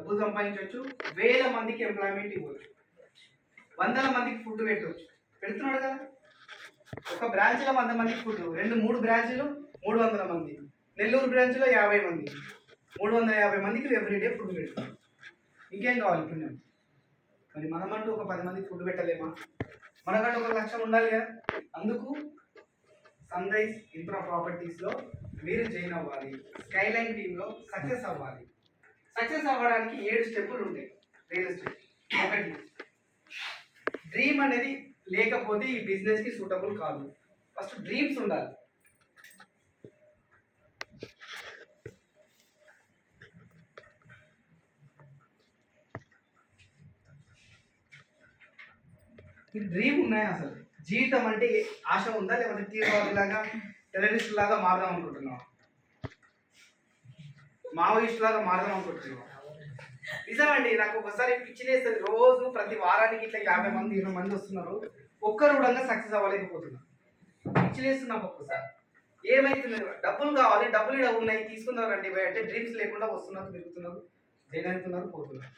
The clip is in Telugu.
డబ్బులు సంపాదించవచ్చు, వేల మందికి ఎంప్లాయ్మెంట్ ఇవ్వచ్చు, వందల మందికి ఫుడ్ పెట్టవచ్చు. పెడుతున్నాడు కదా. ఒక బ్రాంచ్లో 100 మందికి ఫుడ్, 2-3 బ్రాంచ్లు 300 మంది, నెల్లూరు బ్రాంచ్లో 50 మంది, 350 మందికి ఎవ్రీడే ఫుడ్ పెడతాం. ఇంకేం కావాలి పుణ్యం? మరి మనమంటూ ఒక 10 మందికి ఫుడ్ పెట్టలేమా? మనకంటూ ఒక లక్ష్యం ఉండాలి కదా. అందుకు సన్ రైజ్ ఇన్ఫ్రా ప్రాపర్టీస్లో మీరు జాయిన్ అవ్వాలి. స్కైలైన్ టీంలో సక్సెస్ అవ్వాలి. సక్సెస్ అవ్వడానికి 7 స్టెప్పులు ఉంటాయి రియల్ ఎస్టేట్. ఒకటి, డ్రీమ్ అనేది లేకపోతే ఈ బిజినెస్కి సూటబుల్ కాదు. ఫస్ట్ డ్రీమ్స్ ఉండాలి. ఈ డ్రీమ్ ఉన్నాయా? అసలు జీవితం అంటే ఆశ ఉందా, లేకపోతే తీవ్రవాది లాగా టెర్రరిస్ట్ లాగా మారదాం అనుకుంటున్నావా? మావోయిస్ట్ లాగా మారదాం అనుకుంటున్నావా? నిజమండి, నాకు ఒకసారి పిచ్చిలేస్తుంది. రోజు ప్రతి వారానికి ఇట్లా 50 మంది 20 మంది వస్తున్నారు, ఒక్కరు కూడా సక్సెస్ అవ్వలేకపోతున్నారు. పిచ్చిలేస్తుంది నాకు ఒక్కసారి. ఏమైతుంది? డబ్బులు కావాలి, డబ్బులు ఇక్కడ ఉన్నాయి, తీసుకున్నారు రండి అంటే డ్రీమ్స్ లేకుండా వస్తున్నారు, తిరుగుతున్నారు, జైన్ అవుతున్నారు, పోతున్నారు.